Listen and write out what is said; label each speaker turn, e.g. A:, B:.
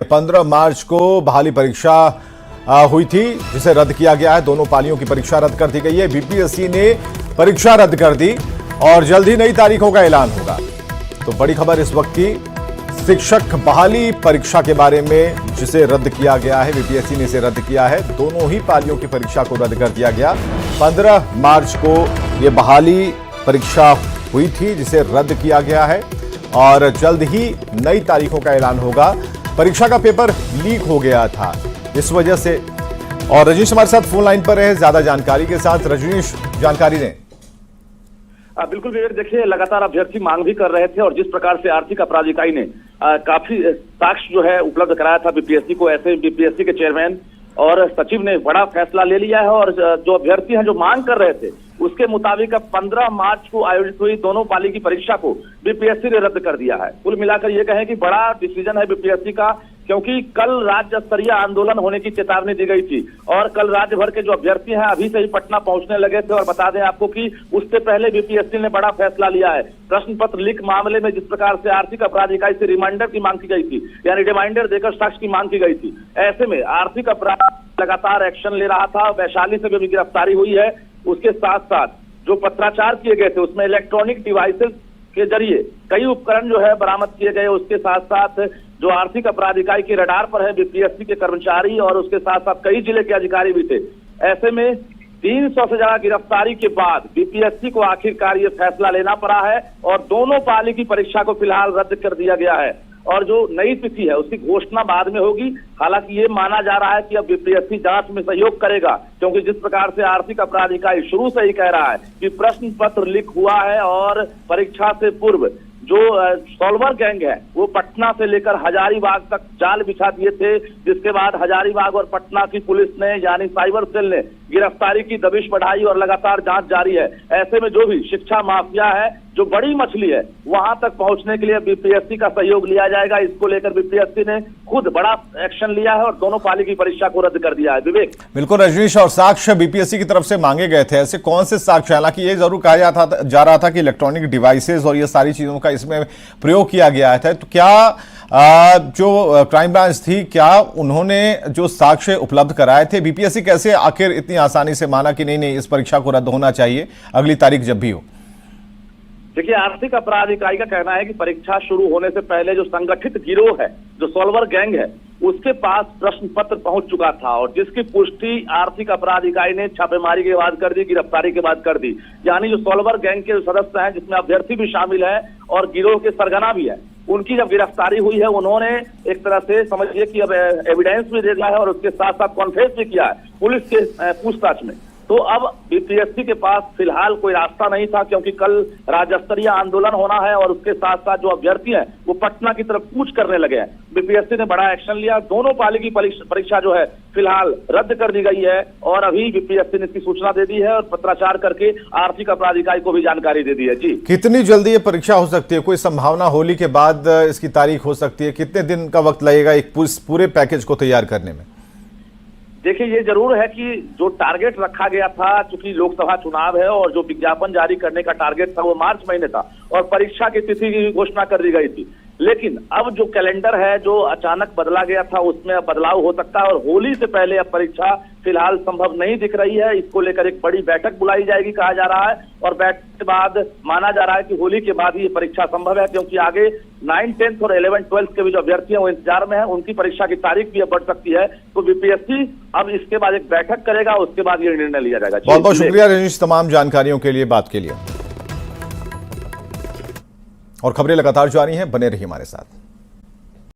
A: 15 मार्च को बहाली परीक्षा हुई थी, जिसे रद्द किया गया है। दोनों पालियों की परीक्षा रद्द कर दी गई है। बीपीएससी ने परीक्षा रद्द कर दी और जल्द ही नई तारीखों का ऐलान होगा। तो बड़ी खबर इस वक्त की शिक्षक बहाली परीक्षा के बारे में, जिसे रद्द किया गया है। बीपीएससी ने इसे रद्द किया है। दोनों ही पालियों की परीक्षा को रद्द कर दिया गया। 15 मार्च को यह बहाली परीक्षा हुई थी, जिसे रद्द किया गया है और जल्द ही नई तारीखों का ऐलान होगा। परीक्षा का पेपर लीक हो गया था इस वजह से। और रजनीश हमारे साथ फोन लाइन पर है ज्यादा जानकारी के साथ। रजनीश, जानकारी दें।
B: बिल्कुल विवेक, देखिए लगातार अभ्यर्थी मांग भी कर रहे थे और जिस प्रकार से आर्थिक अपराध इकाई ने काफी साक्ष्य जो है उपलब्ध कराया था बीपीएससी को, ऐसे बीपीएससी के चेयरमैन और सचिव ने बड़ा फैसला ले लिया है। और जो अभ्यर्थी हैं जो मांग कर रहे थे उसके मुताबिक अब 15 मार्च को आयोजित हुई दोनों पाली की परीक्षा को बीपीएससी ने रद्द कर दिया है। कुल मिलाकर ये कहें कि बड़ा डिसीजन है बीपीएससी का, क्योंकि कल राज्य स्तरीय आंदोलन होने की चेतावनी दी गई थी और कल राज्य भर के जो अभ्यर्थी हैं अभी से ही पटना पहुंचने लगे थे। और बता दें आपको कि उससे पहले बीपीएससी ने बड़ा फैसला लिया है। प्रश्न पत्र लीक मामले में जिस प्रकार से आर्थिक अपराध इकाई से रिमाइंडर की मांग की गई थी, यानी रिमाइंडर देकर साक्ष्य की मांग की गई थी, ऐसे में आर्थिक अपराध लगातार एक्शन ले रहा था। वैशाली से भी गिरफ्तारी हुई है। उसके साथ साथ जो पत्राचार किए गए थे उसमें इलेक्ट्रॉनिक डिवाइसेस के जरिए कई उपकरण जो है बरामद किए गए। उसके साथ साथ जो आर्थिक अपराध इकाई के रडार पर है बीपीएससी के कर्मचारी और उसके साथ साथ कई जिले के अधिकारी भी थे। ऐसे में 300 से ज्यादा गिरफ्तारी के बाद बीपीएससी को आखिरकार ये फैसला लेना पड़ा है और दोनों पाली की परीक्षा को फिलहाल रद्द कर दिया गया है। और जो नई तिथि है उसकी घोषणा बाद में होगी। हालांकि ये माना जा रहा है कि अब बीपीएससी जांच में सहयोग करेगा, क्योंकि जिस प्रकार से आर्थिक अपराध इकाई शुरू से ही कह रहा है कि प्रश्न पत्र लीक हुआ है और परीक्षा से पूर्व जो सॉल्वर गैंग है वो पटना से लेकर हजारीबाग तक जाल बिछा दिए थे, जिसके बाद हजारीबाग और पटना की पुलिस ने यानी साइबर सेल ने गिरफ्तारी की दबिश बढ़ाई और लगातार जांच जारी है। ऐसे में जो भी शिक्षा माफिया है, जो बड़ी मछली है, वहां तक पहुंचने के लिए बीपीएससी का सहयोग लिया जाएगा। इसको लेकर बीपीएससी ने खुद बड़ा एक्शन लिया है और दोनों पाली की परीक्षा को रद्द कर दिया है। विवेक,
A: बिल्कुल रजनीश, और साक्ष्य बीपीएससी की तरफ से मांगे गए थे, ऐसे कौन से साक्ष्य? हालांकि ये जरूर कहा जा रहा था कि इलेक्ट्रॉनिक डिवाइसेस और ये सारी चीजों का इसमें प्रयोग किया गया था। तो क्या जो क्राइम ब्रांच थी, क्या उन्होंने जो साक्ष्य उपलब्ध कराए थे? बीपीएससी कैसे आखिर इतनी आसानी से माना कि नहीं इस परीक्षा को रद्द होना चाहिए अगली तारीख जब भी हो?
B: देखिए, आर्थिक अपराध इकाई का कहना है कि परीक्षा शुरू होने से पहले जो संगठित गिरोह है, जो सॉल्वर गैंग है, उसके पास प्रश्न पत्र पहुंच चुका था और जिसकी पुष्टि आर्थिक अपराध इकाई ने छापेमारी के बाद कर दी, गिरफ्तारी के बाद कर दी। यानी जो सॉल्वर गैंग के सदस्य हैं, जिसमें अभ्यर्थी भी शामिल है और गिरोह के सरगना भी है, उनकी जब गिरफ्तारी हुई है, उन्होंने एक तरह से समझिए कि अब एविडेंस भी दे दिया है और उसके साथ साथ कॉन्फेस भी किया है पुलिस के पूछताछ में। तो अब बीपीएससी के पास फिलहाल कोई रास्ता नहीं था, क्योंकि कल राज्य स्तरीय आंदोलन होना है और उसके साथ साथ जो अभ्यर्थी हैं वो पटना की तरफ कूच करने लगे हैं। बीपीएससी ने बड़ा एक्शन लिया। दोनों पाली की परीक्षा जो है फिलहाल रद्द कर दी गई है और अभी बीपीएससी ने इसकी सूचना दे दी है और पत्राचार करके आर्थिक अपराध इकाई को भी जानकारी दे दी है। जी,
A: कितनी जल्दी ये परीक्षा हो सकती है? कोई संभावना होली के बाद इसकी तारीख हो सकती है? कितने दिन का वक्त लगेगा एक पूरे पैकेज को तैयार करने में?
B: देखिए, ये जरूर है कि जो टारगेट रखा गया था, चूंकि लोकसभा चुनाव है और जो विज्ञापन जारी करने का टारगेट था वो मार्च महीने था और परीक्षा की तिथि की घोषणा कर दी गई थी। लेकिन अब जो कैलेंडर है जो अचानक बदला गया था उसमें अब बदलाव हो सकता है और होली से पहले अब परीक्षा फिलहाल संभव नहीं दिख रही है। इसको लेकर एक बड़ी बैठक बुलाई जाएगी कहा जा रहा है और बैठक के बाद माना जा रहा है कि होली के बाद ही ये परीक्षा संभव है, क्योंकि आगे 9, 10 और 11, 12 के भी जो अभ्यर्थी हैं वो इंतजार में है। उनकी परीक्षा की तारीख भी अब बढ़ सकती है। तो बीपीएससी अब इसके बाद एक बैठक करेगा, उसके बाद ये निर्णय लिया जाएगा।
A: बहुत बहुत शुक्रिया रजनीश तमाम जानकारियों के लिए, बात के लिए। और खबरें लगातार जारी हैं, बने रहिए हमारे साथ।